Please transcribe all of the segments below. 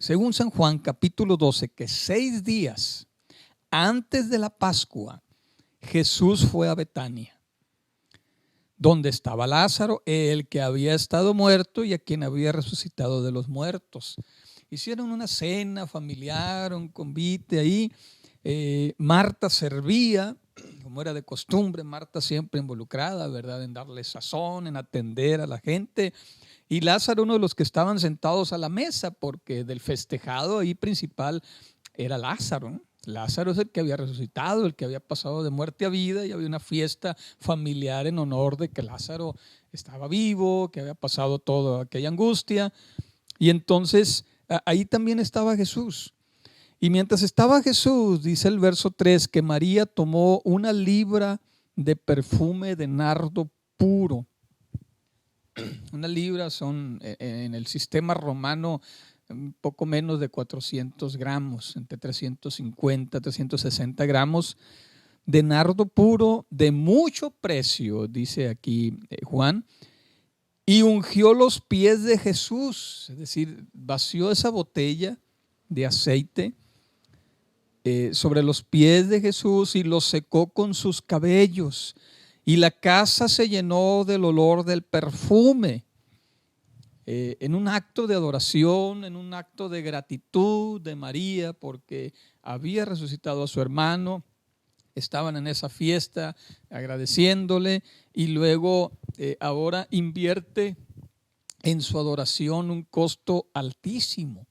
según San Juan capítulo 12, que 6 días antes de la Pascua, Jesús fue a Betania, donde estaba Lázaro, el que había estado muerto y a quien había resucitado de los muertos. Hicieron una cena familiar, un convite ahí. Marta servía, como era de costumbre, Marta siempre involucrada, ¿verdad?, en darle sazón, en atender a la gente. Y Lázaro, uno de los que estaban sentados a la mesa, porque del festejado ahí principal era Lázaro, ¿no? Lázaro es el que había resucitado, el que había pasado de muerte a vida, y había una fiesta familiar en honor de que Lázaro estaba vivo, que había pasado toda aquella angustia. Y entonces ahí también estaba Jesús. Y mientras estaba Jesús, dice el verso 3, que María tomó 1 libra de perfume de nardo puro. 1 libra son en el sistema romano un poco menos de 400 gramos, entre 350 y 360 gramos de nardo puro de mucho precio, dice aquí Juan, y ungió los pies de Jesús, es decir, vació esa botella de aceite sobre los pies de Jesús y los secó con sus cabellos, y la casa se llenó del olor del perfume. En un acto de adoración, en un acto de gratitud de María, porque había resucitado a su hermano, estaban en esa fiesta agradeciéndole, y luego ahora invierte en su adoración un costo altísimo.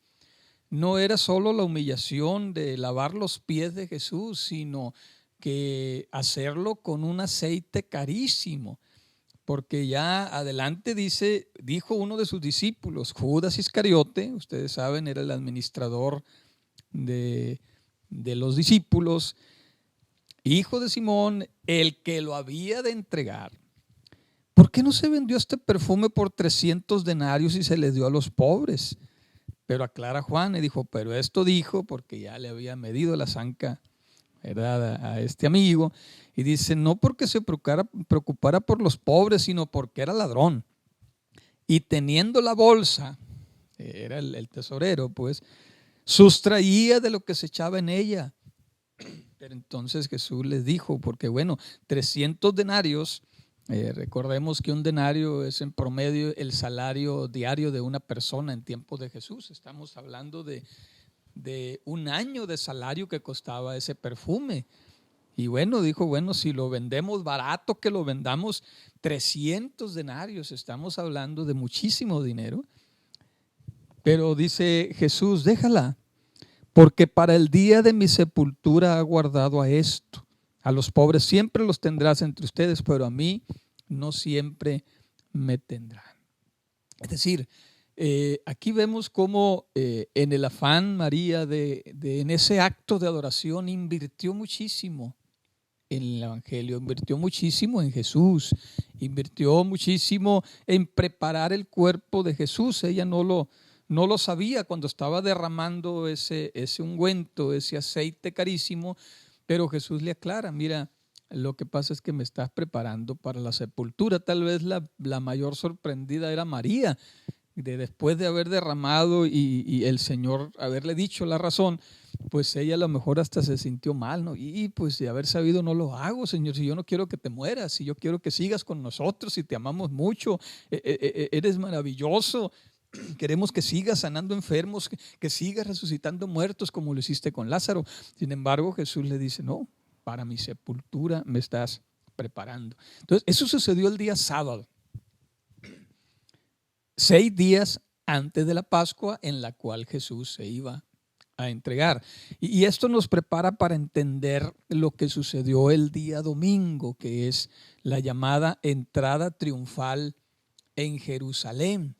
No era solo la humillación de lavar los pies de Jesús, sino que hacerlo con un aceite carísimo. Porque ya adelante dijo uno de sus discípulos, Judas Iscariote, ustedes saben, era el administrador de los discípulos, hijo de Simón, el que lo había de entregar. ¿Por qué no se vendió este perfume por 300 denarios y se le dio a los pobres? Pero aclara Juan y dijo, pero esto dijo porque ya le había medido la zanca, ¿verdad?, a este amigo. Y dice, no porque se preocupara por los pobres, sino porque era ladrón. Y teniendo la bolsa, era el tesorero, pues, sustraía de lo que se echaba en ella. Pero entonces Jesús les dijo, porque bueno, 300 denarios, recordemos que un denario es en promedio el salario diario de una persona en tiempos de Jesús. Estamos hablando de 1 año de salario que costaba ese perfume. Y bueno, dijo, bueno, si lo vendemos barato, que lo vendamos 300 denarios, estamos hablando de muchísimo dinero. Pero dice Jesús, déjala, porque para el día de mi sepultura ha guardado a esto. A los pobres siempre los tendrás entre ustedes, pero a mí no siempre me tendrán. Es decir, aquí vemos cómo en el afán María en ese acto de adoración invirtió muchísimo en el Evangelio, invirtió muchísimo en Jesús, invirtió muchísimo en preparar el cuerpo de Jesús. Ella no lo sabía cuando estaba derramando ese ungüento, ese aceite carísimo, pero Jesús le aclara, mira, lo que pasa es que me estás preparando para la sepultura. Tal vez la mayor sorprendida era María, después de haber derramado y el Señor haberle dicho la razón, pues ella a lo mejor hasta se sintió mal, ¿no? Y pues de haber sabido no lo hago, Señor, si yo no quiero que te mueras, si yo quiero que sigas con nosotros, si te amamos mucho, eres maravilloso, queremos que sigas sanando enfermos, que sigas resucitando muertos como lo hiciste con Lázaro. Sin embargo, Jesús le dice, no, para mi sepultura me estás preparando. Entonces, eso sucedió el día sábado. 6 días antes de la Pascua, en la cual Jesús se iba a entregar. Y esto nos prepara para entender lo que sucedió el día domingo, que es la llamada entrada triunfal en Jerusalén.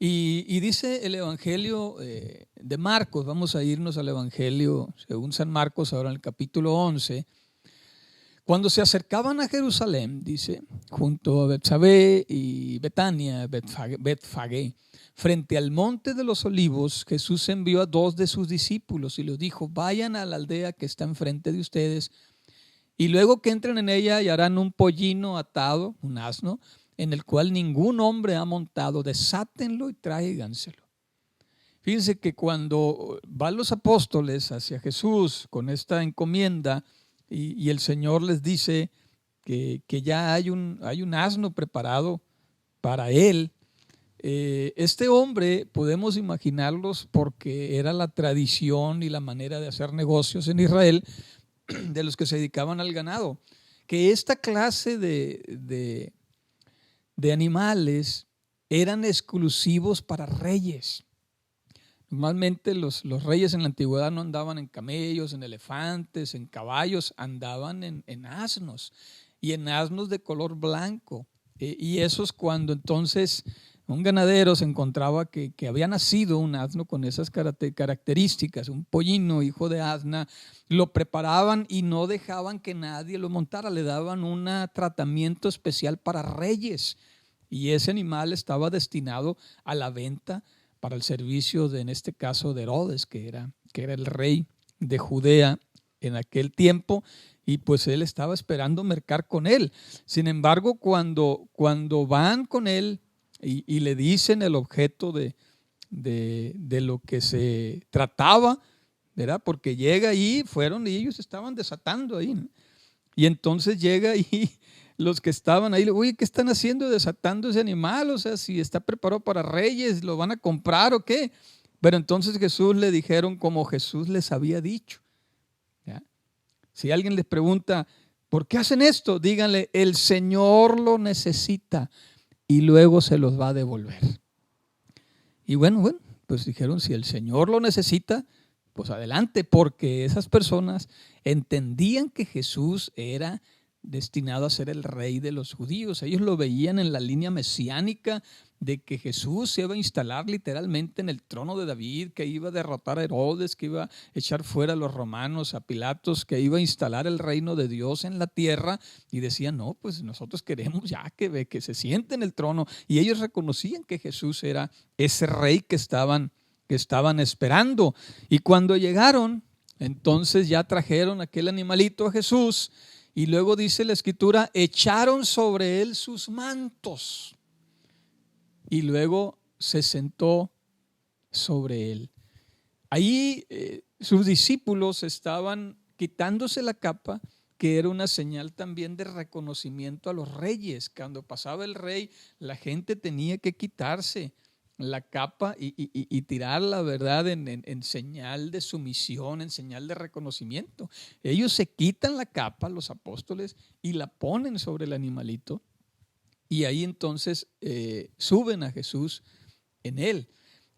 Y dice el Evangelio de Marcos, vamos a irnos al Evangelio según San Marcos, ahora en el capítulo 11. Cuando se acercaban a Jerusalén, dice, junto a Betsabé y Betania, Betfagé, frente al monte de los olivos, Jesús envió a 2 de sus discípulos y les dijo, vayan a la aldea que está enfrente de ustedes, y luego que entren en ella hallarán un pollino atado, un asno, en el cual ningún hombre ha montado, desátenlo y tráiganselo. Fíjense que cuando van los apóstoles hacia Jesús con esta encomienda y el Señor les dice que ya hay un asno preparado para él, este hombre podemos imaginarlos porque era la tradición y la manera de hacer negocios en Israel de los que se dedicaban al ganado, que esta clase de animales eran exclusivos para reyes. Normalmente los reyes en la antigüedad no andaban en camellos, en elefantes, en caballos, andaban en asnos, y en asnos de color blanco. Y esos, cuando entonces un ganadero se encontraba que había nacido un asno con esas características, un pollino hijo de asna, lo preparaban y no dejaban que nadie lo montara, le daban un tratamiento especial para reyes, y ese animal estaba destinado a la venta para el servicio de, en este caso, de Herodes, que era el rey de Judea en aquel tiempo, y pues él estaba esperando mercar con él. Sin embargo, cuando van con él y le dicen el objeto de lo que se trataba, ¿verdad? Porque llega ahí, fueron y ellos estaban desatando ahí, ¿no? Y entonces llega ahí los que estaban ahí, oye, ¿qué están haciendo desatando ese animal? O sea, si está preparado para reyes, ¿lo van a comprar o qué? Pero entonces Jesús le dijeron como Jesús les había dicho. ¿Ya? Si alguien les pregunta, ¿por qué hacen esto? Díganle, el Señor lo necesita y luego se los va a devolver. Y bueno, pues dijeron, si el Señor lo necesita, pues adelante, porque esas personas entendían que Jesús era destinado a ser el rey de los judíos. Ellos lo veían en la línea mesiánica de que Jesús se iba a instalar literalmente en el trono de David, que iba a derrotar a Herodes, que iba a echar fuera a los romanos, a Pilatos, que iba a instalar el reino de Dios en la tierra, y decían, no, pues nosotros queremos ya que se siente en el trono. Y ellos reconocían que Jesús era ese rey que estaban esperando. Y cuando llegaron, entonces ya trajeron aquel animalito a Jesús, y luego dice la Escritura, echaron sobre él sus mantos y luego se sentó sobre él. Ahí sus discípulos estaban quitándose la capa, que era una señal también de reconocimiento a los reyes. Cuando pasaba el rey, la gente tenía que quitarse la capa y tirarla, ¿verdad? En señal de sumisión, en señal de reconocimiento. Ellos se quitan la capa, los apóstoles, y la ponen sobre el animalito, y ahí entonces suben a Jesús en él.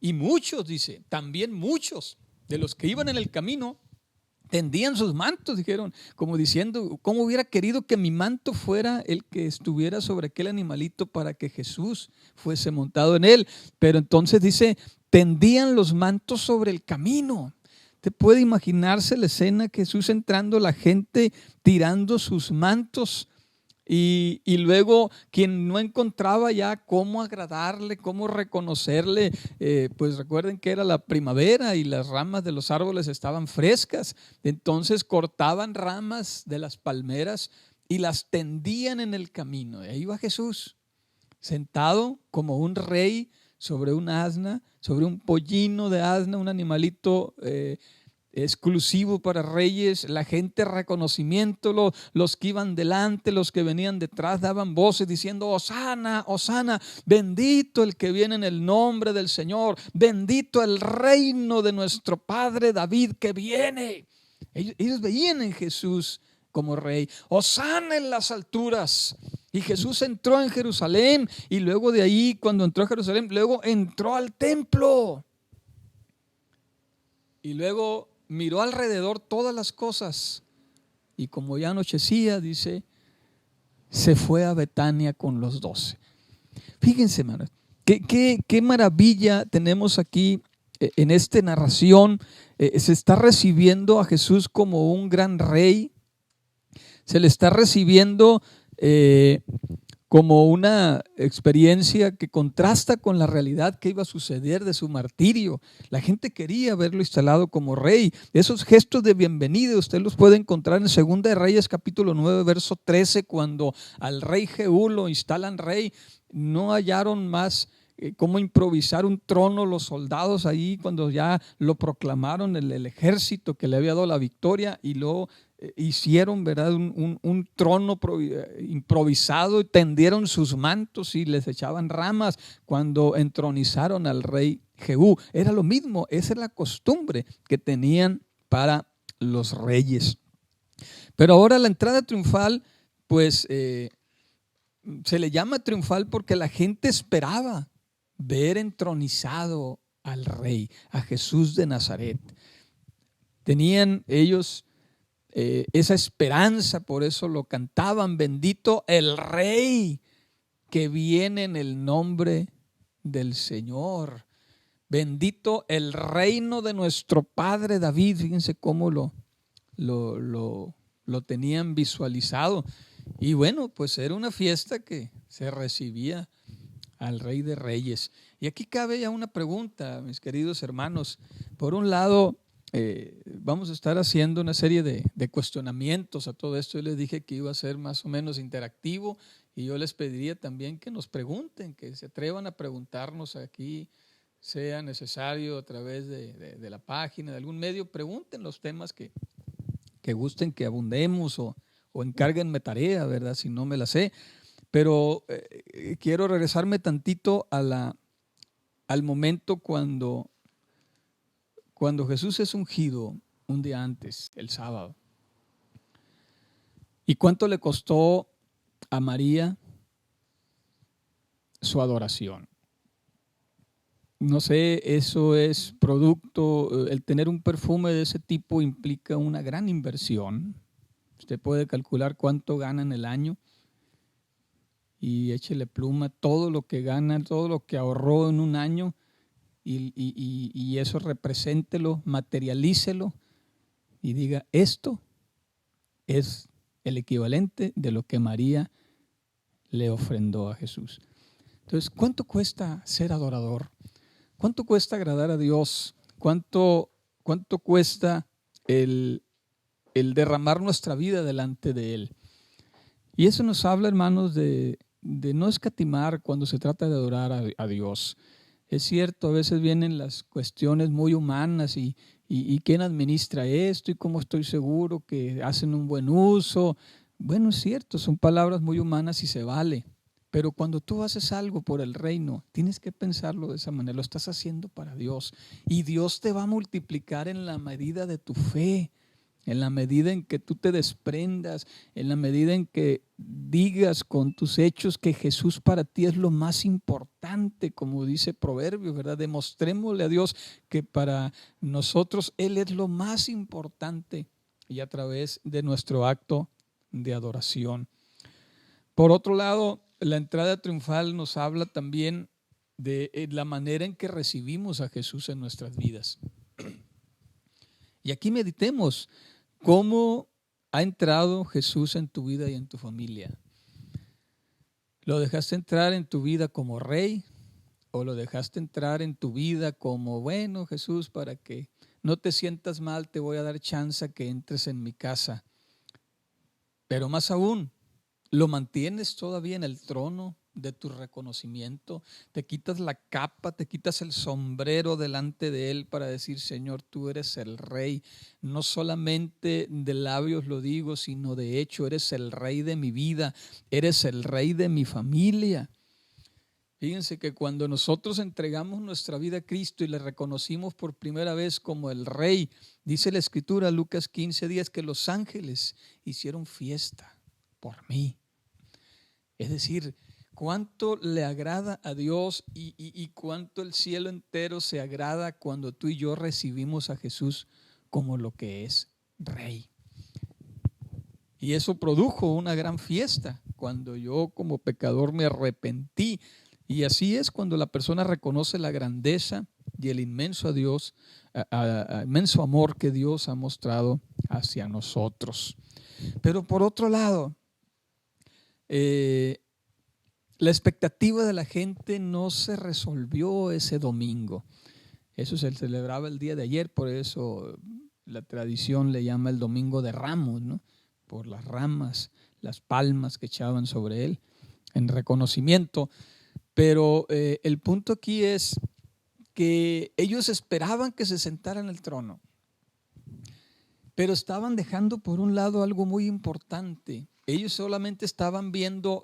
Y muchos, dice, también muchos de los que iban en el camino tendían sus mantos, dijeron, como diciendo, ¿cómo hubiera querido que mi manto fuera el que estuviera sobre aquel animalito para que Jesús fuese montado en él? Pero entonces dice, tendían los mantos sobre el camino. ¿Te puede imaginarse la escena? Jesús entrando, la gente tirando sus mantos, y luego quien no encontraba ya cómo agradarle, cómo reconocerle, pues recuerden que era la primavera y las ramas de los árboles estaban frescas, entonces cortaban ramas de las palmeras y las tendían en el camino. Y ahí va Jesús, sentado como un rey sobre un asna, sobre un pollino de asna, un animalito exclusivo para reyes. La gente reconocimiento, los que iban delante, los que venían detrás daban voces diciendo, Hosana, Hosana, bendito el que viene en el nombre del Señor, bendito el reino de nuestro padre David que viene. Ellos veían en Jesús como rey. Hosana en las alturas. Y Jesús entró en Jerusalén, y luego de ahí, cuando entró a Jerusalén, luego entró al templo, y luego miró alrededor todas las cosas, y como ya anochecía, dice, se fue a Betania con los 12. Fíjense, hermanos, qué maravilla tenemos aquí en esta narración. Se está recibiendo a Jesús como un gran rey, se le está recibiendo como una experiencia que contrasta con la realidad que iba a suceder de su martirio. La gente quería verlo instalado como rey. Esos gestos de bienvenida usted los puede encontrar en 2 de Reyes capítulo 9, verso 13, cuando al rey Jehú lo instalan rey. No hallaron más cómo improvisar un trono los soldados ahí cuando ya lo proclamaron el ejército que le había dado la victoria, y luego hicieron, ¿verdad?, un trono improvisado, y tendieron sus mantos y les echaban ramas cuando entronizaron al rey Jehú. Era lo mismo, esa es la costumbre que tenían para los reyes. Pero ahora la entrada triunfal, pues se le llama triunfal porque la gente esperaba ver entronizado al rey, a Jesús de Nazaret. Tenían ellos esa esperanza, por eso lo cantaban: bendito el rey que viene en el nombre del Señor. Bendito el reino de nuestro padre David. Fíjense cómo lo tenían visualizado. Y bueno, pues era una fiesta que se recibía al Rey de Reyes. Y aquí cabe ya una pregunta, mis queridos hermanos. Por un lado, vamos a estar haciendo una serie de cuestionamientos a todo esto. Yo les dije que iba a ser más o menos interactivo, y yo les pediría también que nos pregunten, que se atrevan a preguntarnos aquí, sea necesario a través de la página, de algún medio. Pregunten los temas que gusten que abundemos, o encárguenme tarea, ¿verdad?, si no me la sé. Pero quiero regresarme tantito al momento cuando Jesús es ungido un día antes, el sábado. ¿Y cuánto le costó a María su adoración? No sé, eso es producto, el tener un perfume de ese tipo implica una gran inversión. Usted puede calcular cuánto gana en el año y échele pluma todo lo que gana, todo lo que ahorró en un año, y eso represéntelo, materialícelo y diga: esto es el equivalente de lo que María le ofrendó a Jesús. Entonces, ¿cuánto cuesta ser adorador? ¿Cuánto cuesta agradar a Dios? ¿Cuánto cuesta el derramar nuestra vida delante de Él? Y eso nos habla, hermanos, de no escatimar cuando se trata de adorar a Dios. Es cierto, a veces vienen las cuestiones muy humanas y quién administra esto y cómo estoy seguro que hacen un buen uso. Bueno, es cierto, son palabras muy humanas y se vale. Pero cuando tú haces algo por el reino, tienes que pensarlo de esa manera. Lo estás haciendo para Dios, y Dios te va a multiplicar en la medida de tu fe, en la medida en que tú te desprendas, en la medida en que digas con tus hechos que Jesús para ti es lo más importante, como dice Proverbios, ¿verdad? Demostrémosle a Dios que para nosotros Él es lo más importante, y a través de nuestro acto de adoración. Por otro lado, la entrada triunfal nos habla también de la manera en que recibimos a Jesús en nuestras vidas. Y aquí meditemos cómo ha entrado Jesús en tu vida y en tu familia. ¿Lo dejaste entrar en tu vida como rey, o lo dejaste entrar en tu vida como: bueno, Jesús, para que no te sientas mal, te voy a dar chance que entres en mi casa? Pero más aún, ¿lo mantienes todavía en el trono de tu reconocimiento? Te quitas la capa, te quitas el sombrero delante de Él para decir: Señor, tú eres el Rey. No solamente de labios lo digo, sino de hecho eres el Rey de mi vida, eres el Rey de mi familia. Fíjense que cuando nosotros entregamos nuestra vida a Cristo y le reconocimos por primera vez como el Rey, dice la Escritura, Lucas 15:10, que los ángeles hicieron fiesta por mí. Es decir, cuánto le agrada a Dios y cuánto el cielo entero se agrada cuando tú y yo recibimos a Jesús como lo que es Rey. Y eso produjo una gran fiesta cuando yo como pecador me arrepentí. Y así es cuando la persona reconoce la grandeza y el inmenso inmenso amor que Dios ha mostrado hacia nosotros. Pero por otro lado, La expectativa de la gente no se resolvió ese domingo. Eso se celebraba el día de ayer, por eso la tradición le llama el Domingo de Ramos, ¿no? Por las ramas, las palmas que echaban sobre él en reconocimiento. Pero el punto aquí es que ellos esperaban que se sentara en el trono, pero estaban dejando por un lado algo muy importante. Ellos solamente estaban viendo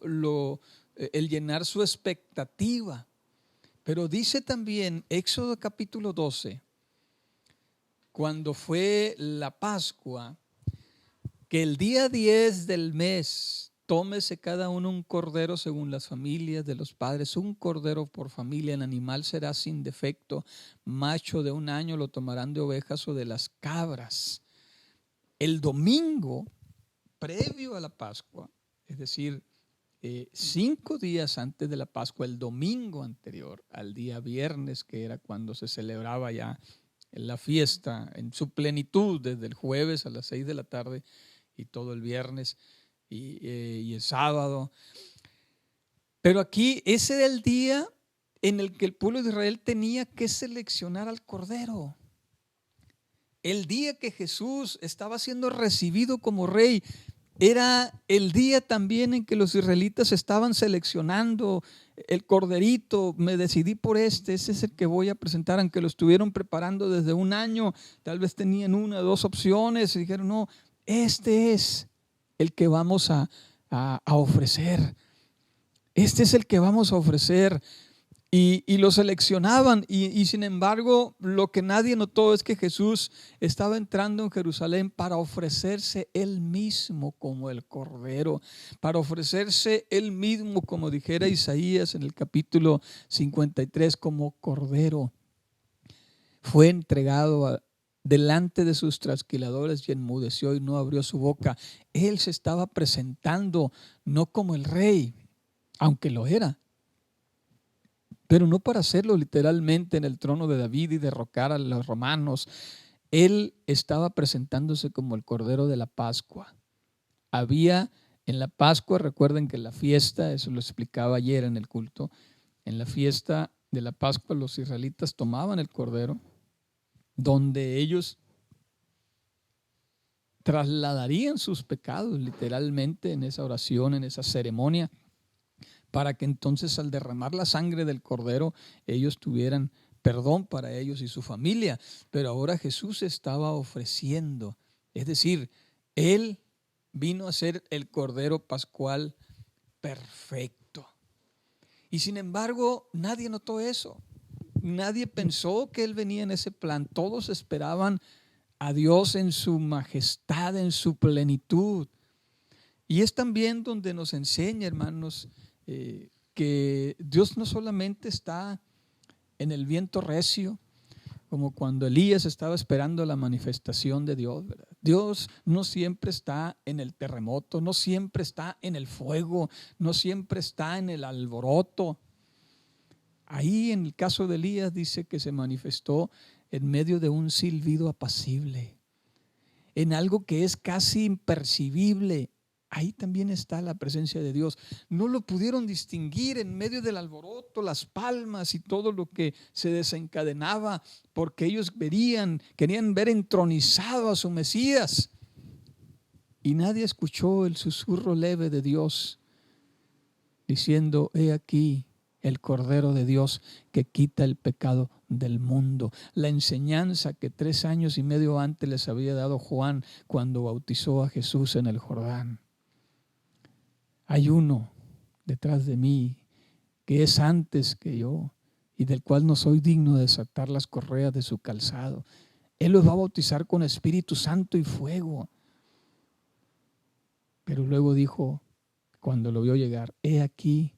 el llenar su expectativa. Pero dice también Éxodo capítulo 12, cuando fue la Pascua, que el día 10 del mes tómese cada uno un cordero según las familias de los padres, un cordero por familia, el animal será sin defecto, macho de 1 año lo tomarán de ovejas o de las cabras. El domingo previo a la Pascua, es decir, 5 días antes de la Pascua, el domingo anterior al día viernes, que era cuando se celebraba ya la fiesta en su plenitud, desde el jueves a las 6 de la tarde y todo el viernes y el sábado. Pero aquí ese era el día en el que el pueblo de Israel tenía que seleccionar al Cordero. El día que Jesús estaba siendo recibido como rey, era el día también en que los israelitas estaban seleccionando el corderito. Me decidí por ese es el que voy a presentar, aunque lo estuvieron preparando desde 1 año, tal vez tenían 1 o 2 opciones y dijeron, no, este es el que vamos a ofrecer. Este es el que vamos a ofrecer. Y lo seleccionaban y sin embargo lo que nadie notó es que Jesús estaba entrando en Jerusalén para ofrecerse él mismo como el Cordero, para ofrecerse él mismo, como dijera Isaías en el capítulo 53, como Cordero. Fue entregado delante de sus trasquiladores y enmudeció y no abrió su boca. Él se estaba presentando no como el rey, aunque lo era, pero no para hacerlo literalmente en el trono de David y derrocar a los romanos. Él estaba presentándose como el Cordero de la Pascua. Había en la Pascua, recuerden que la fiesta, eso lo explicaba ayer en el culto, en la fiesta de la Pascua los israelitas tomaban el Cordero, donde ellos trasladarían sus pecados literalmente en esa oración, en esa ceremonia, para que entonces al derramar la sangre del Cordero ellos tuvieran perdón para ellos y su familia. Pero ahora Jesús estaba ofreciendo, es decir, Él vino a ser el Cordero Pascual perfecto. Y sin embargo, nadie notó eso. Nadie pensó que Él venía en ese plan. Todos esperaban a Dios en su majestad, en su plenitud. Y es también donde nos enseña, hermanos, que Dios no solamente está en el viento recio, como cuando Elías estaba esperando la manifestación de Dios, ¿verdad? Dios no siempre está en el terremoto, no siempre está en el fuego, no siempre está en el alboroto. Ahí en el caso de Elías dice que se manifestó en medio de un silbido apacible, en algo que es casi impercibible. Ahí también está la presencia de Dios. No lo pudieron distinguir en medio del alboroto, las palmas y todo lo que se desencadenaba, porque ellos querían ver entronizado a su Mesías. Y nadie escuchó el susurro leve de Dios diciendo, he aquí el Cordero de Dios que quita el pecado del mundo. La enseñanza que 3 años y medio antes les había dado Juan cuando bautizó a Jesús en el Jordán. Hay uno detrás de mí que es antes que yo y del cual no soy digno de desatar las correas de su calzado. Él los va a bautizar con Espíritu Santo y fuego. Pero luego dijo, cuando lo vio llegar, he aquí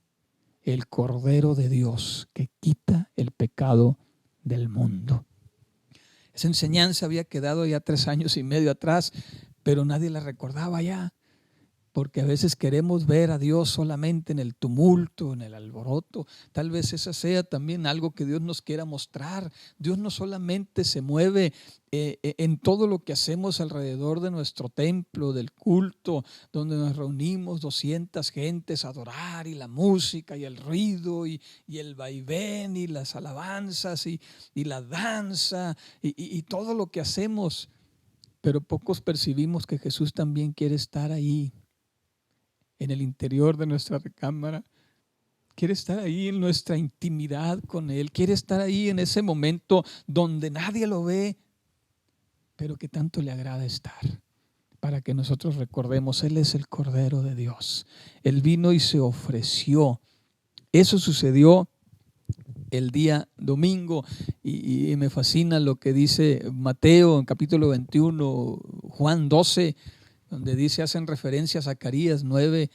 el Cordero de Dios que quita el pecado del mundo. Esa enseñanza había quedado ya 3 años y medio atrás, pero nadie la recordaba ya. porque a veces queremos ver a Dios solamente en el tumulto, en el alboroto. Tal vez esa sea también algo que Dios nos quiera mostrar. Dios no solamente se mueve en todo lo que hacemos alrededor de nuestro templo, del culto, donde nos reunimos 200 gentes a adorar, y la música y el ruido y el vaivén y las alabanzas y la danza y todo lo que hacemos. Pero pocos percibimos que Jesús también quiere estar ahí, en el interior de nuestra recámara. Quiere estar ahí en nuestra intimidad con Él. Quiere estar ahí en ese momento donde nadie lo ve, pero que tanto le agrada estar, para que nosotros recordemos, Él es el Cordero de Dios. Él vino y se ofreció. Eso sucedió el día domingo, y me fascina lo que dice Mateo en capítulo 21, Juan 12, donde dice, hacen referencia a Zacarías 9,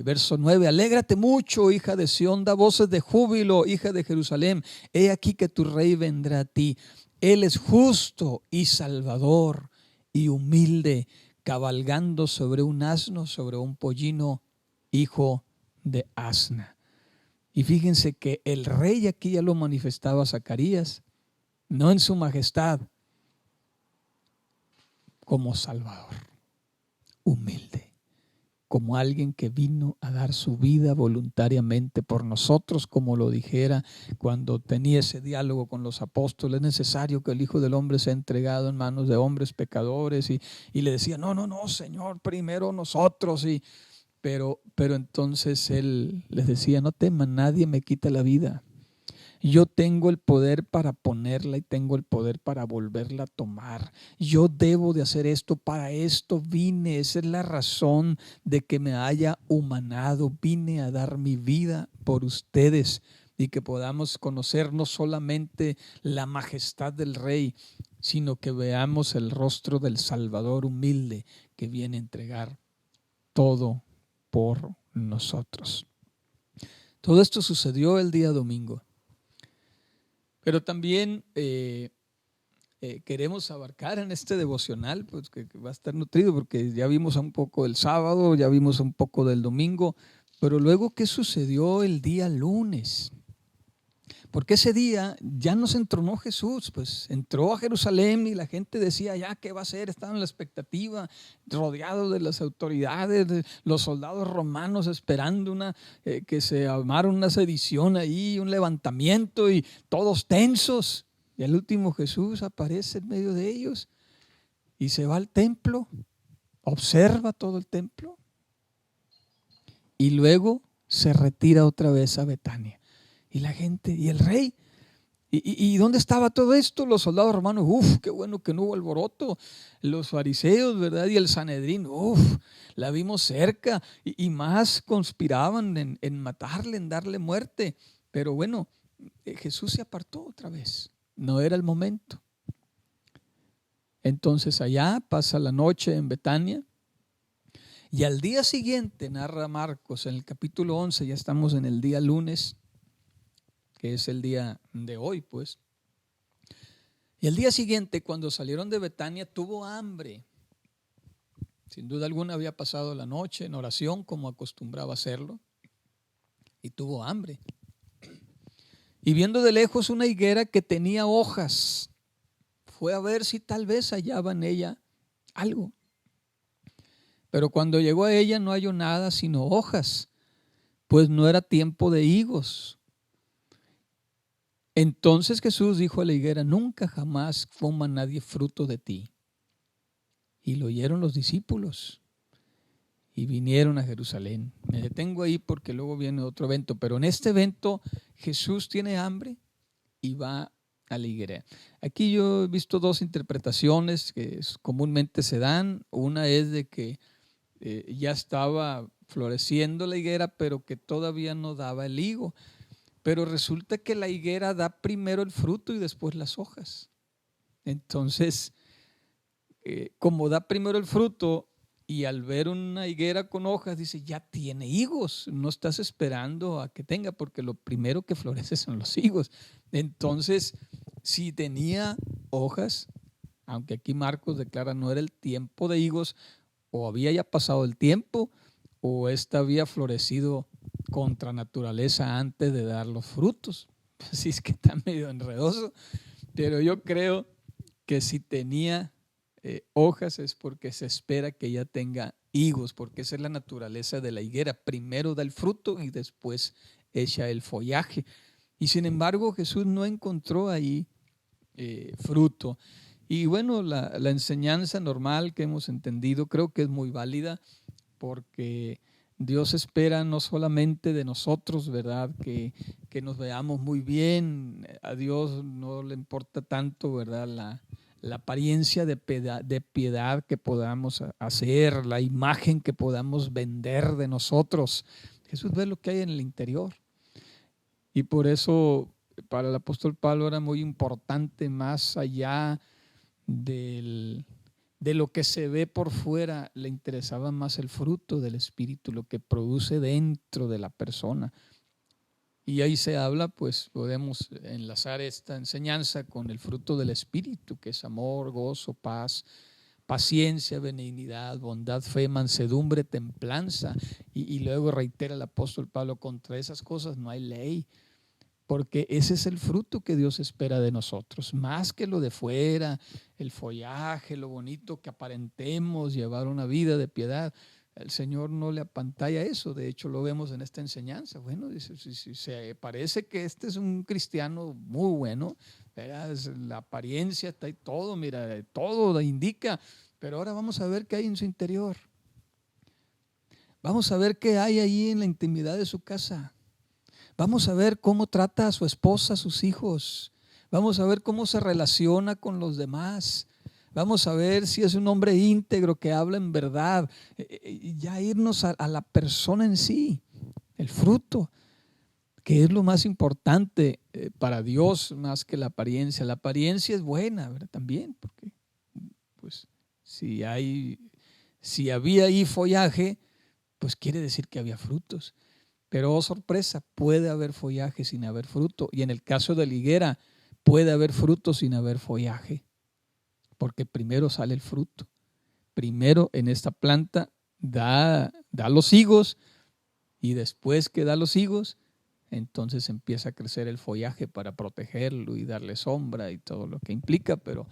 verso 9: alégrate mucho, hija de Sión, da voces de júbilo, hija de Jerusalén, he aquí que tu rey vendrá a ti. Él es justo y salvador y humilde, cabalgando sobre un asno, sobre un pollino, hijo de asna. Y fíjense que el rey aquí ya lo manifestaba Zacarías, no en su majestad, como Salvador, humilde, como alguien que vino a dar su vida voluntariamente por nosotros, como lo dijera cuando tenía ese diálogo con los apóstoles: es necesario que el Hijo del Hombre sea entregado en manos de hombres pecadores, y le decía, no, Señor, primero nosotros. Pero entonces Él les decía, no teman, nadie me quita la vida. Yo tengo el poder para ponerla y tengo el poder para volverla a tomar. Yo debo de hacer esto, para esto vine. Esa es la razón de que me haya humanado. Vine a dar mi vida por ustedes, y que podamos conocer no solamente la majestad del Rey, sino que veamos el rostro del Salvador humilde que viene a entregar todo por nosotros. Todo esto sucedió el día domingo. Pero también queremos abarcar en este devocional, pues que va a estar nutrido, porque ya vimos un poco del sábado, ya vimos un poco del domingo, pero luego, ¿qué sucedió el día lunes? Porque ese día ya no se entronó Jesús, pues entró a Jerusalén y la gente decía, ya, ¿qué va a hacer? Estaban en la expectativa, rodeados de las autoridades, de los soldados romanos, esperando que se armara una sedición ahí, un levantamiento, y todos tensos. Y al último Jesús aparece en medio de ellos y se va al templo, observa todo el templo y luego se retira otra vez a Betania. Y la gente, y el rey, ¿y dónde estaba todo esto? Los soldados romanos, qué bueno que no hubo alboroto. Los fariseos, ¿verdad? Y el Sanedrín, la vimos cerca, y más conspiraban en matarle, en darle muerte. Pero bueno, Jesús se apartó otra vez, no era el momento. Entonces allá pasa la noche en Betania, y al día siguiente, narra Marcos en el capítulo 11, ya estamos en el día lunes, que es el día de hoy, pues. Y el día siguiente, cuando salieron de Betania, tuvo hambre. Sin duda alguna había pasado la noche en oración, como acostumbraba hacerlo, y tuvo hambre. Y viendo de lejos una higuera que tenía hojas, fue a ver si tal vez hallaba en ella algo. Pero cuando llegó a ella no halló nada sino hojas, pues no era tiempo de higos. Entonces Jesús dijo a la higuera, nunca jamás coma nadie fruto de ti. Y lo oyeron los discípulos y vinieron a Jerusalén. Me detengo ahí porque luego viene otro evento, pero en este evento Jesús tiene hambre y va a la higuera. Aquí yo he visto dos interpretaciones que comúnmente se dan. Una es de que ya estaba floreciendo la higuera, pero que todavía no daba el higo. Pero resulta que la higuera da primero el fruto y después las hojas. Entonces, como da primero el fruto, y al ver una higuera con hojas, dice, ya tiene higos, no estás esperando a que tenga, porque lo primero que florece son los higos. Entonces, si tenía hojas, aunque aquí Marcos declara no era el tiempo de higos, o había ya pasado el tiempo, o esta había florecido contra naturaleza antes de dar los frutos. Así es que está medio enredoso, pero yo creo que si tenía hojas es porque se espera que ya tenga higos, porque esa es la naturaleza de la higuera. Primero da el fruto y después echa el follaje. Y sin embargo Jesús no encontró ahí fruto. Y bueno, la enseñanza normal que hemos entendido creo que es muy válida, porque Dios espera no solamente de nosotros, ¿verdad? Que nos veamos muy bien. A Dios no le importa tanto, ¿verdad? La apariencia de piedad que podamos hacer, la imagen que podamos vender de nosotros. Jesús ve lo que hay en el interior. Y por eso para el apóstol Pablo era muy importante, más allá de lo que se ve por fuera, le interesaba más el fruto del Espíritu, lo que produce dentro de la persona. Y ahí se habla, pues podemos enlazar esta enseñanza con el fruto del Espíritu, que es amor, gozo, paz, paciencia, benignidad, bondad, fe, mansedumbre, templanza. Y luego reitera el apóstol Pablo, contra esas cosas no hay ley. Porque ese es el fruto que Dios espera de nosotros, más que lo de fuera, el follaje, lo bonito que aparentemos, llevar una vida de piedad. El Señor no le apantalla eso, de hecho lo vemos en esta enseñanza. Bueno, dice, si se parece que este es un cristiano muy bueno, la apariencia está ahí todo, mira, todo indica, pero ahora vamos a ver qué hay en su interior. Vamos a ver qué hay ahí en la intimidad de su casa. Vamos a ver cómo trata a su esposa, a sus hijos. Vamos a ver cómo se relaciona con los demás. Vamos a ver si es un hombre íntegro que habla en verdad. Ya irnos a la persona en sí, el fruto, que es lo más importante para Dios más que la apariencia. La apariencia es buena, ¿verdad? También, porque pues si había ahí follaje, pues quiere decir que había frutos. Pero oh sorpresa, puede haber follaje sin haber fruto. Y en el caso de la higuera, puede haber fruto sin haber follaje. Porque primero sale el fruto. Primero en esta planta da los higos, y después que da los higos, entonces empieza a crecer el follaje para protegerlo y darle sombra y todo lo que implica. Pero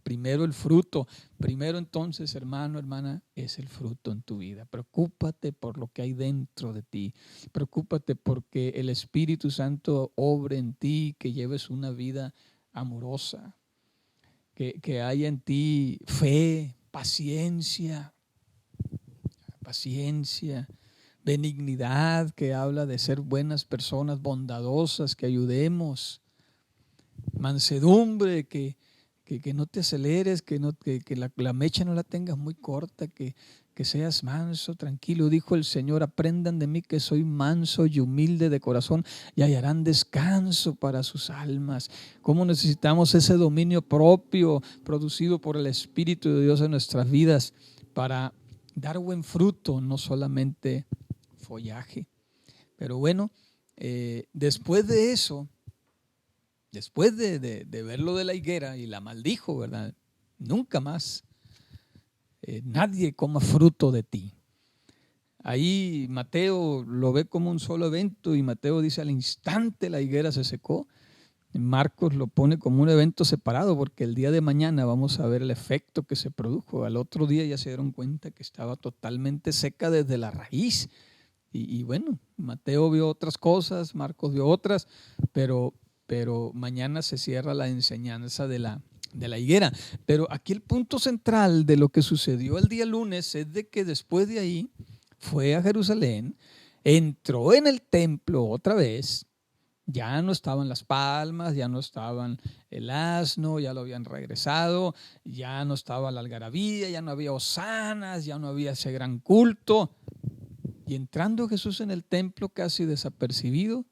primero el fruto, primero entonces, hermano, hermana, es el fruto en tu vida. Preocúpate por lo que hay dentro de ti. Preocúpate porque el Espíritu Santo obre en ti, que lleves una vida amorosa, que haya en ti fe, paciencia, benignidad, que habla de ser buenas personas, bondadosas, que ayudemos, mansedumbre, que no te aceleres, que la mecha no la tengas muy corta, que seas manso, tranquilo. Dijo el Señor, aprendan de mí que soy manso y humilde de corazón y hallarán descanso para sus almas. ¿Cómo necesitamos ese dominio propio producido por el Espíritu de Dios en nuestras vidas para dar buen fruto, no solamente follaje? Pero bueno, después de eso, después de ver lo de la higuera, y la maldijo, ¿verdad? Nunca más nadie coma fruto de ti. Ahí Mateo lo ve como un solo evento, y Mateo dice al instante la higuera se secó. Marcos lo pone como un evento separado, porque el día de mañana vamos a ver el efecto que se produjo. Al otro día ya se dieron cuenta que estaba totalmente seca desde la raíz. Y bueno, Mateo vio otras cosas, Marcos vio otras, pero mañana se cierra la enseñanza de la higuera. Pero aquí el punto central de lo que sucedió el día lunes es de que después de ahí fue a Jerusalén, entró en el templo otra vez. Ya no estaban las palmas, ya no estaban el asno, ya lo habían regresado, ya no estaba la algarabía, ya no había hosanas, ya no había ese gran culto. Y entrando Jesús en el templo casi desapercibido,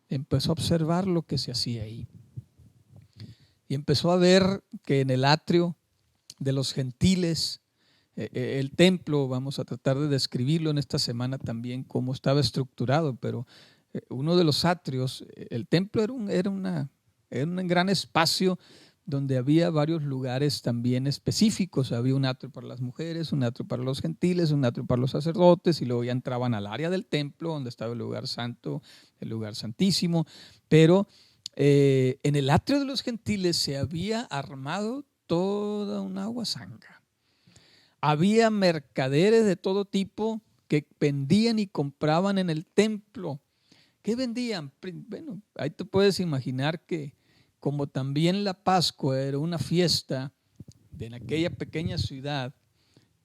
empezó a observar lo que se hacía ahí. Y empezó a ver que en el atrio de los gentiles, el templo, vamos a tratar de describirlo en esta semana también cómo estaba estructurado, pero uno de los atrios, el templo era un gran espacio donde había varios lugares también específicos. Había un atrio para las mujeres, un atrio para los gentiles, un atrio para los sacerdotes, y luego ya entraban al área del templo, donde estaba el lugar santo, el lugar santísimo. Pero en el atrio de los gentiles se había armado toda una guasanga. Había mercaderes de todo tipo que vendían y compraban en el templo. ¿Qué vendían? Bueno, ahí te puedes imaginar que como también la Pascua era una fiesta en aquella pequeña ciudad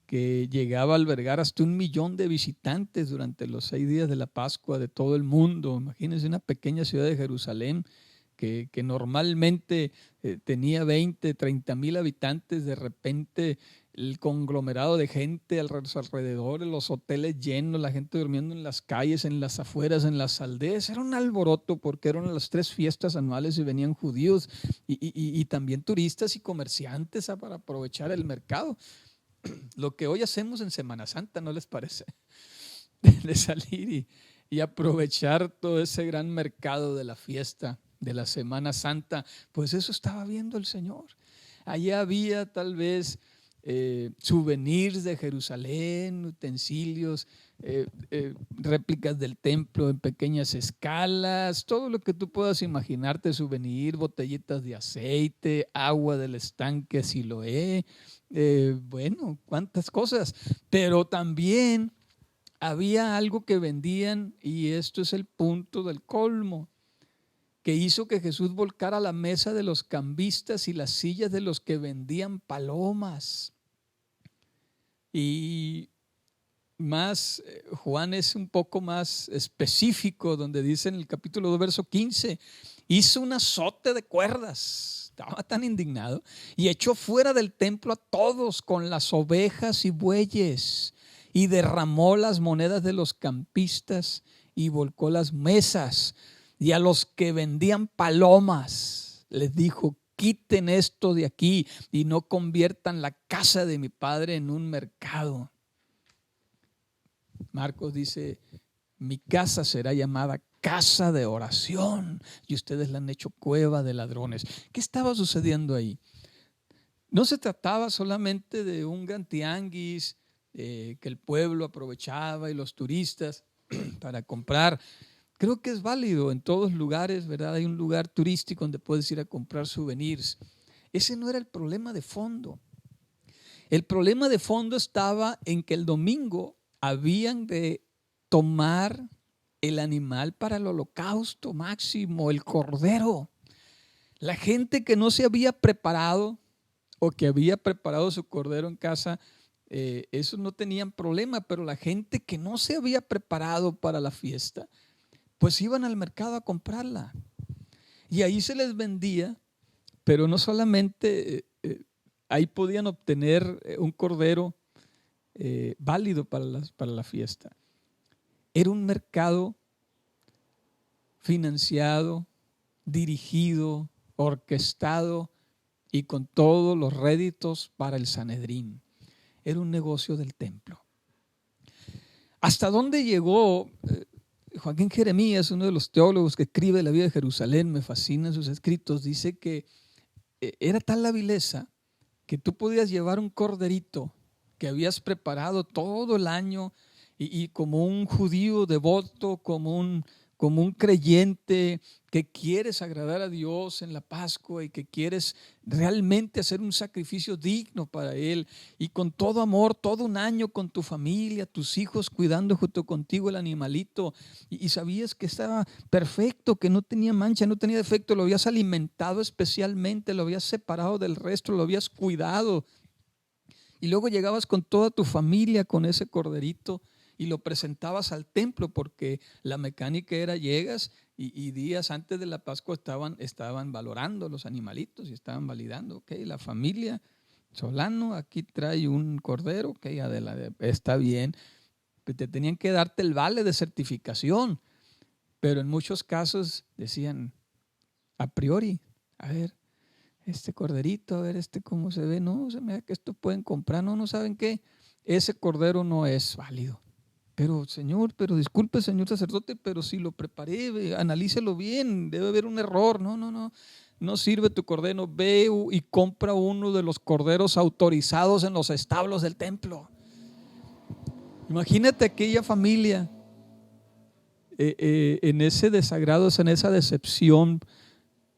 que llegaba a albergar hasta 1 millón de visitantes durante los 6 días de la Pascua de todo el mundo. Imagínense una pequeña ciudad de Jerusalén que normalmente tenía 20, 30 mil habitantes. De repente el conglomerado de gente a los alrededores, los hoteles llenos, la gente durmiendo en las calles, en las afueras, en las aldeas. Era un alboroto porque eran las 3 fiestas anuales y venían judíos y también turistas y comerciantes para aprovechar el mercado. Lo que hoy hacemos en Semana Santa, ¿no les parece? De salir y aprovechar todo ese gran mercado de la fiesta de la Semana Santa. Pues eso estaba viendo el Señor. Allá había tal vez souvenirs de Jerusalén, utensilios, réplicas del templo en pequeñas escalas, todo lo que tú puedas imaginarte, souvenir, botellitas de aceite, agua del estanque Siloé, bueno, cuántas cosas. Pero también había algo que vendían, y esto es el punto del colmo, que hizo que Jesús volcara la mesa de los cambistas y las sillas de los que vendían palomas. Y más, Juan es un poco más específico, donde dice en el capítulo 2, verso 15, hizo un azote de cuerdas, estaba tan indignado, y echó fuera del templo a todos con las ovejas y bueyes, y derramó las monedas de los campistas y volcó las mesas. Y a los que vendían palomas les dijo: quiten esto de aquí y no conviertan la casa de mi padre en un mercado. Marcos dice: mi casa será llamada casa de oración y ustedes la han hecho cueva de ladrones. ¿Qué estaba sucediendo ahí? No se trataba solamente de un gran tianguis que el pueblo aprovechaba y los turistas para comprar. Creo que es válido en todos lugares, ¿verdad? Hay un lugar turístico donde puedes ir a comprar souvenirs. Ese no era el problema de fondo. El problema de fondo estaba en que el domingo habían de tomar el animal para el holocausto máximo, el cordero. La gente que no se había preparado o que había preparado su cordero en casa, esos no tenían problema, pero la gente que no se había preparado para la fiesta, pues iban al mercado a comprarla. Y ahí se les vendía, pero no solamente ahí podían obtener un cordero válido para la fiesta. Era un mercado financiado, dirigido, orquestado y con todos los réditos para el Sanedrín. Era un negocio del templo. ¿Hasta dónde llegó? Joaquín Jeremías, uno de los teólogos que escribe la vida de Jerusalén, me fascinan sus escritos, dice que era tal la vileza que tú podías llevar un corderito que habías preparado todo el año y como un judío devoto, como un creyente que quieres agradar a Dios en la Pascua y que quieres realmente hacer un sacrificio digno para Él, y con todo amor, todo un año con tu familia, tus hijos, cuidando junto contigo el animalito, y sabías que estaba perfecto, que no tenía mancha, no tenía defecto, lo habías alimentado especialmente, lo habías separado del resto, lo habías cuidado, y luego llegabas con toda tu familia con ese corderito y lo presentabas al templo, porque la mecánica era: llegas y días antes de la Pascua estaban valorando los animalitos y estaban validando. Ok, la familia Solano aquí trae un cordero, ok, está bien. Te tenían que darte el vale de certificación, pero en muchos casos decían a priori: a ver, este corderito, a ver cómo se ve, no, se me da que esto pueden comprar, no saben qué, ese cordero no es válido. Pero señor, disculpe señor sacerdote, pero si lo preparé, analícelo bien, debe haber un error. No, no sirve tu cordero, ve y compra uno de los corderos autorizados en los establos del templo. Imagínate aquella familia en ese desagrado, en esa decepción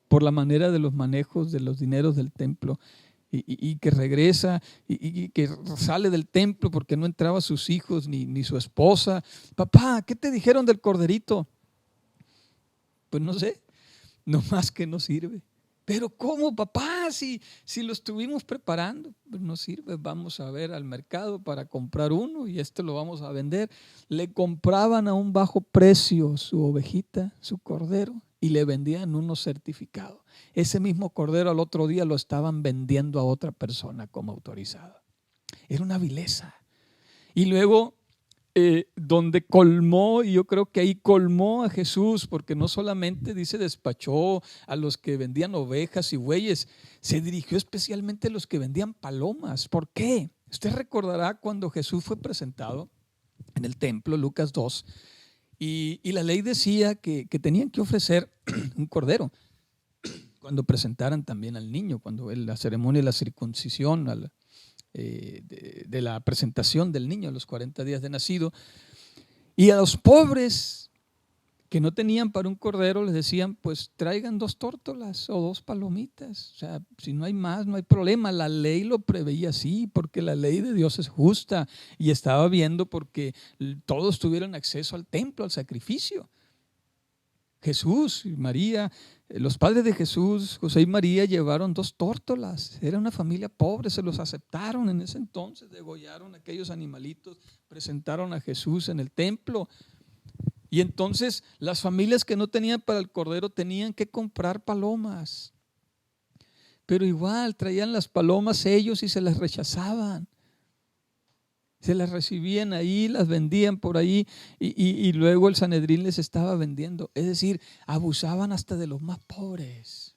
por la manera de los manejos de los dineros del templo. Y que regresa y que sale del templo porque no entraba sus hijos ni su esposa. Papá, ¿qué te dijeron del corderito? Pues no sé, nomás que no sirve. Pero ¿cómo, papá? Si lo estuvimos preparando, pues no sirve. Vamos a ver al mercado para comprar uno y lo vamos a vender. Le compraban a un bajo precio su ovejita, su cordero, y le vendían uno certificado. Ese mismo cordero al otro día lo estaban vendiendo a otra persona como autorizado. Era una vileza. Y luego donde colmó, y yo creo que ahí colmó a Jesús, porque no solamente dice despachó a los que vendían ovejas y bueyes, se dirigió especialmente a los que vendían palomas. ¿Por qué? Usted recordará cuando Jesús fue presentado en el templo, Lucas 2, y la ley decía que tenían que ofrecer un cordero cuando presentaran también al niño, cuando la ceremonia de la circuncisión, de la presentación del niño a los 40 días de nacido. Y a los pobres que no tenían para un cordero les decían, pues traigan 2 tórtolas o 2 palomitas. O sea, si no hay más, no hay problema. La ley lo preveía así, porque la ley de Dios es justa y estaba viendo porque todos tuvieron acceso al templo, al sacrificio. Jesús y María, los padres de Jesús, José y María, llevaron 2 tórtolas. Era una familia pobre, se los aceptaron en ese entonces, degollaron aquellos animalitos, presentaron a Jesús en el templo. Y entonces las familias que no tenían para el cordero tenían que comprar palomas. Pero igual traían las palomas ellos y se las rechazaban. Se las recibían ahí, las vendían por ahí y luego el Sanedrín les estaba vendiendo. Es decir, abusaban hasta de los más pobres.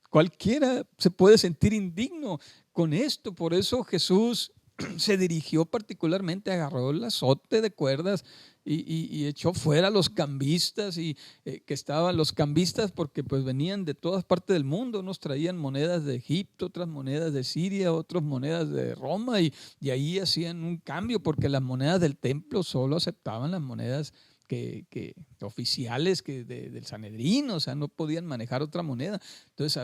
Cualquiera se puede sentir indigno con esto. Por eso Jesús se dirigió particularmente, agarró el azote de cuerdas y echó fuera a los cambistas que estaban los cambistas porque pues venían de todas partes del mundo. Unos traían monedas de Egipto, otras monedas de Siria, otras monedas de Roma y ahí hacían un cambio porque las monedas del templo solo aceptaban las monedas oficiales del Sanedrín, o sea, no podían manejar otra moneda. Entonces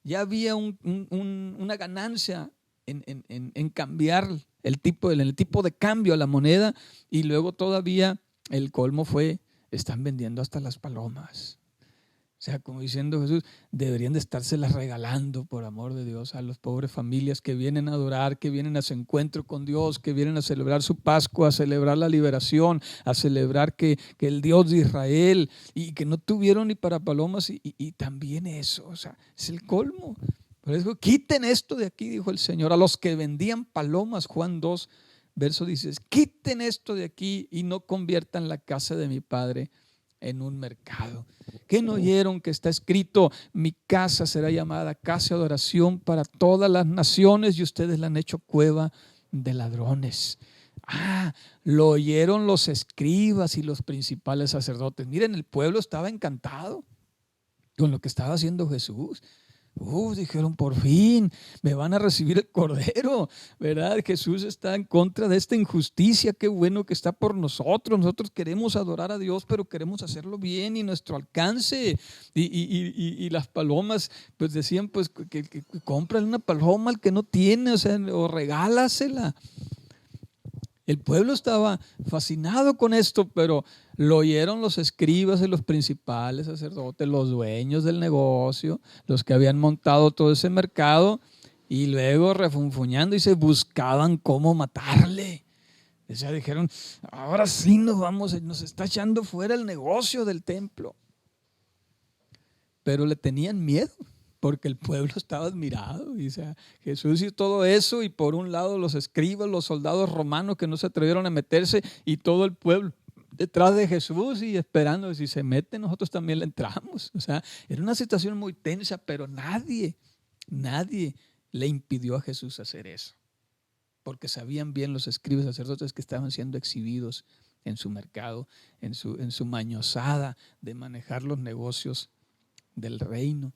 ya había una ganancia en cambiar el tipo de cambio a la moneda, y luego todavía el colmo fue, están vendiendo hasta las palomas. O sea, como diciendo Jesús, deberían de estárselas regalando, por amor de Dios, a las pobres familias que vienen a adorar, que vienen a su encuentro con Dios, que vienen a celebrar su Pascua, a celebrar la liberación, a celebrar que el Dios de Israel, y que no tuvieron ni para palomas, y también eso, o sea, es el colmo. Por eso, quiten esto de aquí, dijo el Señor, a los que vendían palomas. Juan 2, verso 10, quiten esto de aquí y no conviertan la casa de mi Padre en un mercado. ¿Qué no oyeron que está escrito? Mi casa será llamada casa de adoración para todas las naciones, y ustedes la han hecho cueva de ladrones. Lo oyeron los escribas y los principales sacerdotes. Miren, el pueblo estaba encantado con lo que estaba haciendo Jesús. Dijeron, por fin me van a recibir el cordero, ¿verdad? Jesús está en contra de esta injusticia. Qué bueno que está por nosotros. Nosotros queremos adorar a Dios, pero queremos hacerlo bien y nuestro alcance. Y las palomas, pues decían, pues que cómprale una paloma al que no tiene, o regálasela. El pueblo estaba fascinado con esto, pero lo oyeron los escribas y los principales sacerdotes, los dueños del negocio, los que habían montado todo ese mercado, y luego refunfuñando y se buscaban cómo matarle. O sea, dijeron, ahora sí nos está echando fuera el negocio del templo. Pero le tenían miedo, porque el pueblo estaba admirado. Y, o sea, Jesús hizo todo eso, y por un lado los escribas, los soldados romanos que no se atrevieron a meterse, y todo el pueblo detrás de Jesús y esperando, si se mete nosotros también le entramos. O sea, era una situación muy tensa, pero nadie le impidió a Jesús hacer eso, porque sabían bien los escribas y sacerdotes que estaban siendo exhibidos en su mercado, en su mañosada de manejar los negocios del reino.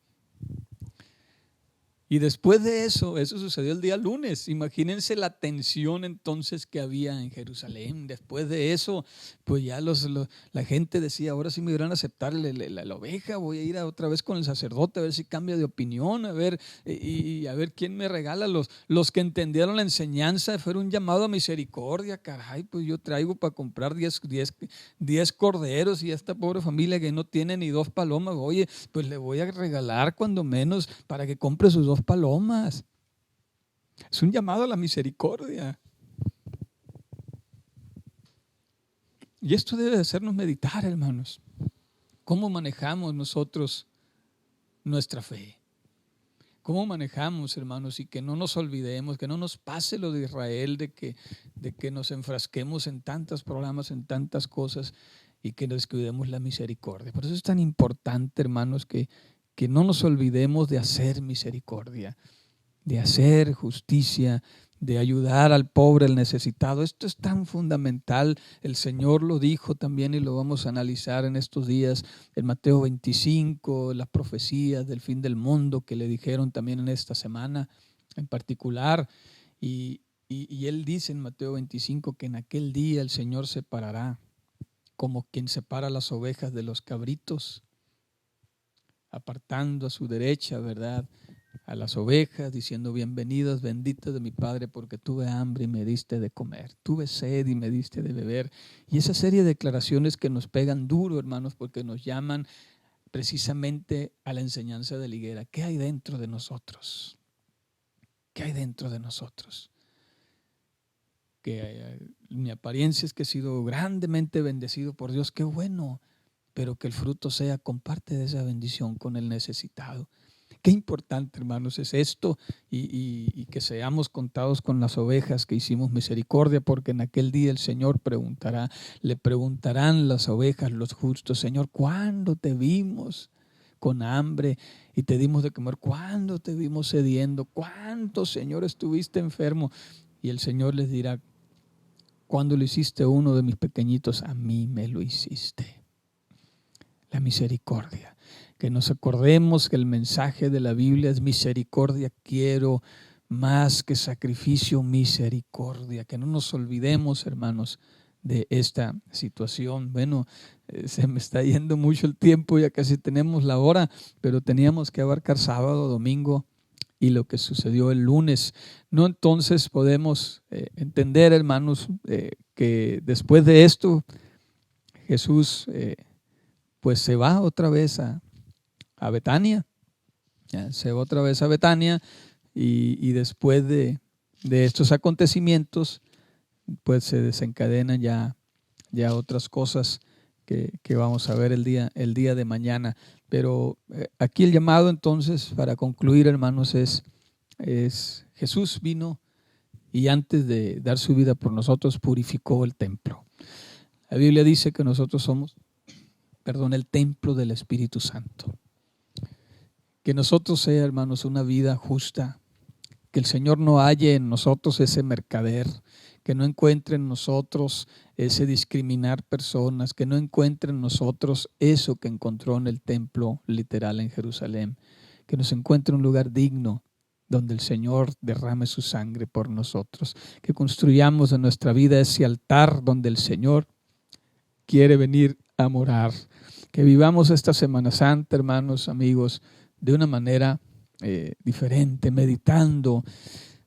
Y después de eso sucedió el día lunes. Imagínense la tensión entonces que había en Jerusalén. Después de eso, pues ya la gente decía, ahora sí me irán a aceptar la oveja, voy a ir otra vez con el sacerdote a ver si cambia de opinión, a ver, y a ver quién me regala. Los que entendieron la enseñanza fueron un llamado a misericordia. Caray, pues yo traigo para comprar 10 corderos y a esta pobre familia que no tiene ni 2 palomas, oye, pues le voy a regalar cuando menos para que compre sus 2 palomas. Es un llamado a la misericordia. Y esto debe hacernos meditar, hermanos. ¿Cómo manejamos nosotros nuestra fe? ¿Cómo manejamos, hermanos? Y que no nos olvidemos, que no nos pase lo de Israel, de que nos enfrasquemos en tantos programas, en tantas cosas y que descuidemos la misericordia. Por eso es tan importante, hermanos, que no nos olvidemos de hacer misericordia, de hacer justicia, de ayudar al pobre, al necesitado. Esto es tan fundamental. El Señor lo dijo también y lo vamos a analizar en estos días. En Mateo 25, las profecías del fin del mundo que le dijeron también en esta semana en particular. Y Él dice en Mateo 25 que en aquel día el Señor separará como quien separa las ovejas de los cabritos, apartando a su derecha, ¿verdad?, a las ovejas, diciendo bienvenidas, benditas de mi Padre, porque tuve hambre y me diste de comer, tuve sed y me diste de beber. Y esa serie de declaraciones que nos pegan duro, hermanos, porque nos llaman precisamente a la enseñanza de la higuera. ¿Qué hay dentro de nosotros? ¿Qué hay dentro de nosotros? Que mi apariencia es que he sido grandemente bendecido por Dios, qué bueno, pero que el fruto sea comparte de esa bendición con el necesitado. Qué importante, hermanos, es esto y que seamos contados con las ovejas que hicimos misericordia, porque en aquel día el Señor le preguntarán las ovejas, los justos, Señor, ¿cuándo te vimos con hambre y te dimos de comer? ¿Cuándo te vimos sediento? ¿Cuánto, Señor, estuviste enfermo? Y el Señor les dirá, cuando lo hiciste a uno de mis pequeñitos, a mí me lo hiciste. La misericordia. Que nos acordemos que el mensaje de la Biblia es misericordia, quiero más que sacrificio, misericordia. Que no nos olvidemos, hermanos, de esta situación. Bueno, se me está yendo mucho el tiempo, ya casi tenemos la hora, pero teníamos que abarcar sábado, domingo y lo que sucedió el lunes. No, entonces podemos entender, hermanos, que después de esto Jesús pues se va otra vez a Betania. Se va otra vez a Betania y después de estos acontecimientos pues se desencadenan ya otras cosas que vamos a ver el día de mañana. Pero aquí el llamado entonces para concluir, hermanos, es Jesús vino y antes de dar su vida por nosotros purificó el templo. La Biblia dice que nosotros somos, el templo del Espíritu Santo. Que nosotros sea, hermanos, una vida justa, que el Señor no halle en nosotros ese mercader, que no encuentre en nosotros ese discriminar personas, que no encuentre en nosotros eso que encontró en el templo literal en Jerusalén, que nos encuentre un lugar digno donde el Señor derrame su sangre por nosotros, que construyamos en nuestra vida ese altar donde el Señor quiere venir a morar, que vivamos esta Semana Santa, hermanos, amigos, de una manera diferente, meditando,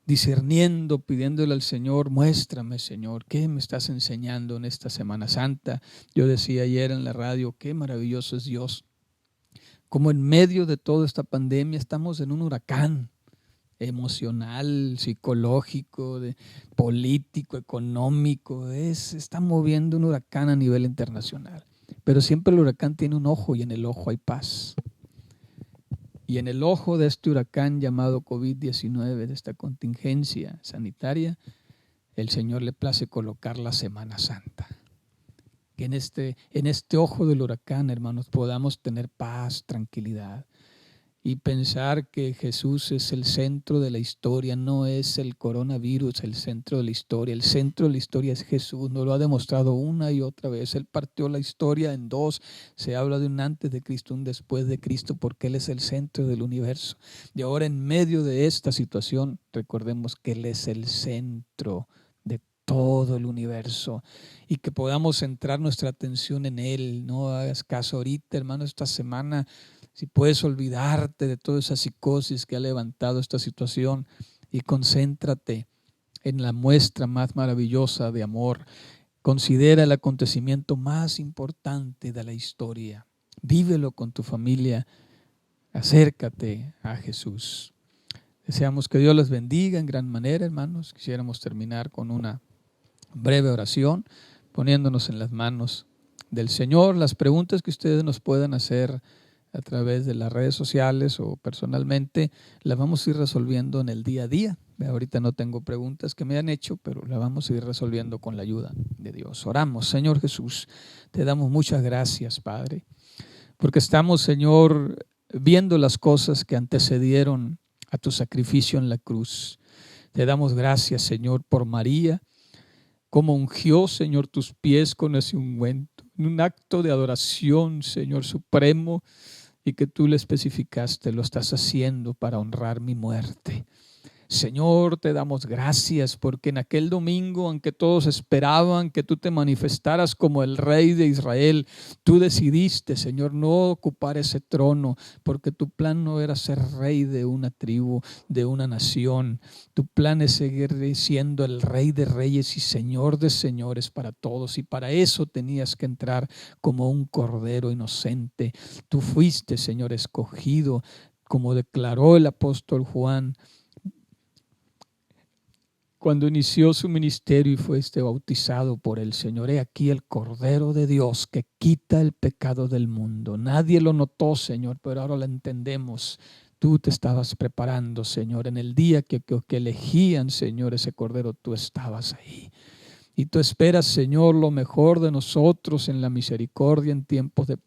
discerniendo, pidiéndole al Señor, muéstrame, Señor, ¿qué me estás enseñando en esta Semana Santa? Yo decía ayer en la radio, qué maravilloso es Dios, como en medio de toda esta pandemia estamos en un huracán emocional, psicológico, político, económico, está moviendo un huracán a nivel internacional, pero siempre el huracán tiene un ojo y en el ojo hay paz. Y en el ojo de este huracán llamado COVID-19, de esta contingencia sanitaria, el Señor le place colocar la Semana Santa. Que en este ojo del huracán, hermanos, podamos tener paz, tranquilidad. y pensar que Jesús es el centro de la historia. No es el coronavirus el centro de la historia. El centro de la historia es Jesús. Nos lo ha demostrado una y otra vez. Él partió la historia en dos. Se habla de un antes de Cristo, un después de Cristo, porque Él es el centro del universo. Y ahora, en medio de esta situación, recordemos que Él es el centro de todo el universo y que podamos centrar nuestra atención en Él. No hagas caso ahorita, hermano, esta semana. Si puedes olvidarte de toda esa psicosis que ha levantado esta situación y concéntrate en la muestra más maravillosa de amor. Considera el acontecimiento más importante de la historia. Vívelo con tu familia. Acércate a Jesús. Deseamos que Dios les bendiga en gran manera, hermanos. Quisiéramos terminar con una breve oración, poniéndonos en las manos del Señor. Las preguntas que ustedes nos puedan hacer a través de las redes sociales o personalmente, las vamos a ir resolviendo en el día a día. Ahorita no tengo preguntas que me han hecho, pero las vamos a ir resolviendo con la ayuda de Dios. Oramos. Señor Jesús, te damos muchas gracias, Padre, porque estamos, Señor, viendo las cosas que antecedieron a tu sacrificio en la cruz. Te damos gracias, Señor, por María, cómo ungió, Señor, tus pies con ese ungüento, en un acto de adoración, Señor supremo, y que tú le especificaste, lo estás haciendo para honrar mi muerte. Señor, te damos gracias porque en aquel domingo, aunque todos esperaban que tú te manifestaras como el Rey de Israel, tú decidiste, Señor, no ocupar ese trono, porque tu plan no era ser rey de una tribu, de una nación. Tu plan es seguir siendo el Rey de Reyes y Señor de Señores para todos, y para eso tenías que entrar como un cordero inocente. Tú fuiste, Señor, escogido, como declaró el apóstol Juan cuando inició su ministerio y fue bautizado por el Señor. He aquí el Cordero de Dios que quita el pecado del mundo. Nadie lo notó, Señor, pero ahora lo entendemos. Tú te estabas preparando, Señor. En el día que elegían, Señor, ese Cordero, tú estabas ahí. Y tú esperas, Señor, lo mejor de nosotros en la misericordia en tiempos de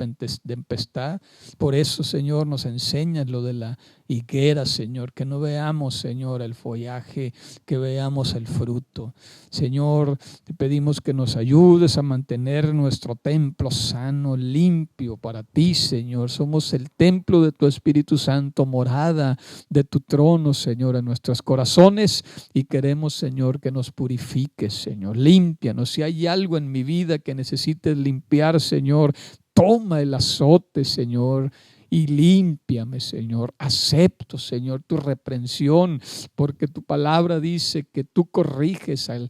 tempestad. Por eso, Señor, nos enseñas lo de la higuera, Señor, que no veamos, Señor, el follaje, que veamos el fruto. Señor, te pedimos que nos ayudes a mantener nuestro templo sano, limpio para ti, Señor. Somos el templo de tu Espíritu Santo, morada de tu trono, Señor, en nuestros corazones, y queremos, Señor, que nos purifiques, Señor. Límpianos. Si hay algo en mi vida que necesites limpiar, Señor, toma el azote, Señor, y límpiame, Señor. Acepto, Señor, tu reprensión, porque tu palabra dice que tú corriges al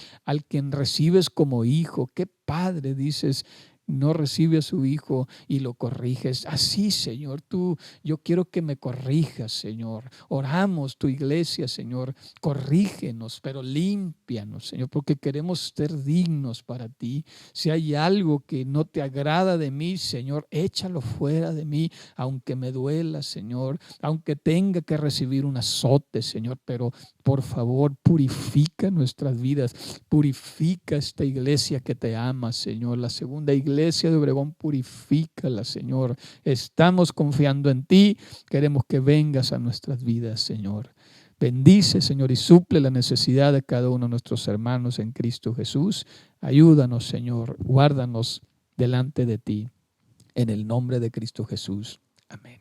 quien recibes como hijo. ¿Qué padre, dices, no recibe a su hijo y lo corriges? Así, Señor, yo quiero que me corrijas, Señor. Oramos, tu iglesia, Señor, corrígenos, pero límpianos, Señor, porque queremos ser dignos para ti. Si hay algo que no te agrada de mí, Señor, échalo fuera de mí, aunque me duela, Señor, aunque tenga que recibir un azote, Señor, pero por favor, purifica nuestras vidas, purifica esta iglesia que te ama, Señor. La segunda iglesia de Obregón, purifícala, Señor. Estamos confiando en ti, queremos que vengas a nuestras vidas, Señor. Bendice, Señor, y suple la necesidad de cada uno de nuestros hermanos en Cristo Jesús. Ayúdanos, Señor, guárdanos delante de ti, en el nombre de Cristo Jesús. Amén.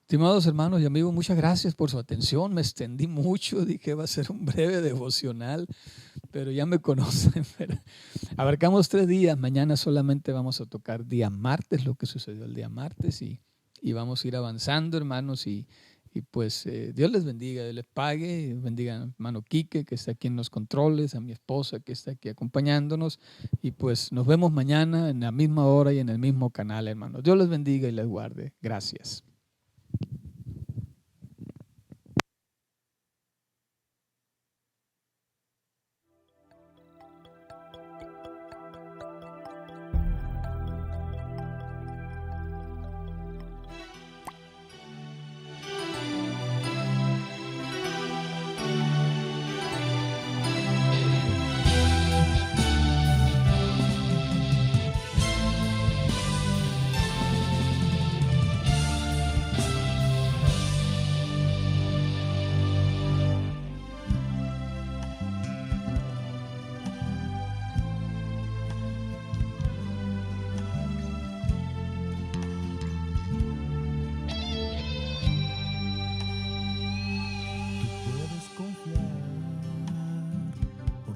Estimados hermanos y amigos, muchas gracias por su atención. Me extendí mucho, dije va a ser un breve devocional, pero ya me conocen. Abarcamos 3 días, mañana solamente vamos a tocar día martes, lo que sucedió el día martes, y vamos a ir avanzando, hermanos, y pues Dios les bendiga, Dios les pague, bendiga a mi hermano Quique, que está aquí en los controles, a mi esposa que está aquí acompañándonos, y pues nos vemos mañana en la misma hora y en el mismo canal, hermanos. Dios les bendiga y les guarde. Gracias.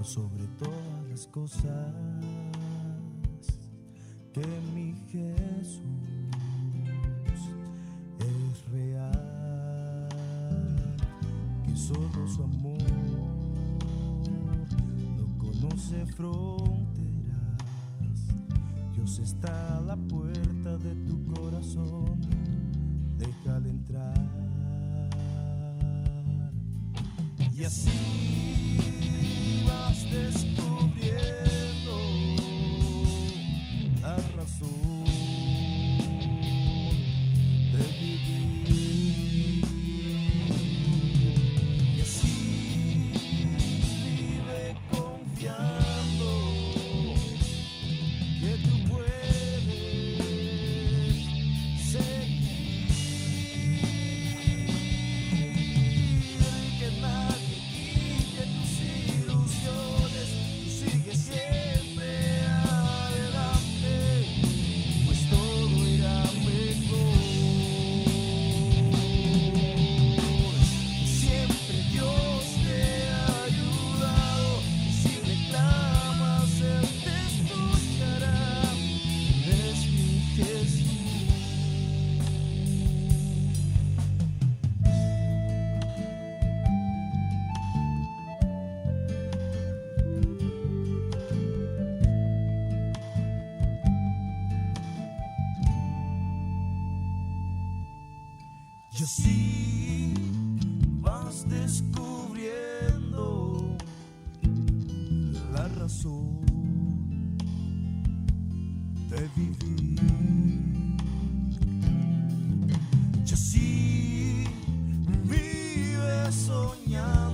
sobre todas las cosas, que mi Jesús es real, que solo su amor no conoce fronteras. Dios está a la puerta de tu corazón, déjale entrar. Y así vas descubriendo la razón de vivir. Y así vive confiando que tú puedes seguir, que nadie quite tus ilusiones. Tú sigues siempre adelante, pues todo irá mejor. Siempre Dios te ha ayudado, y si reclamas Él te escuchará. Eres mi Jesús. Y así vas descubriendo la razón de vivir. Y así vives soñando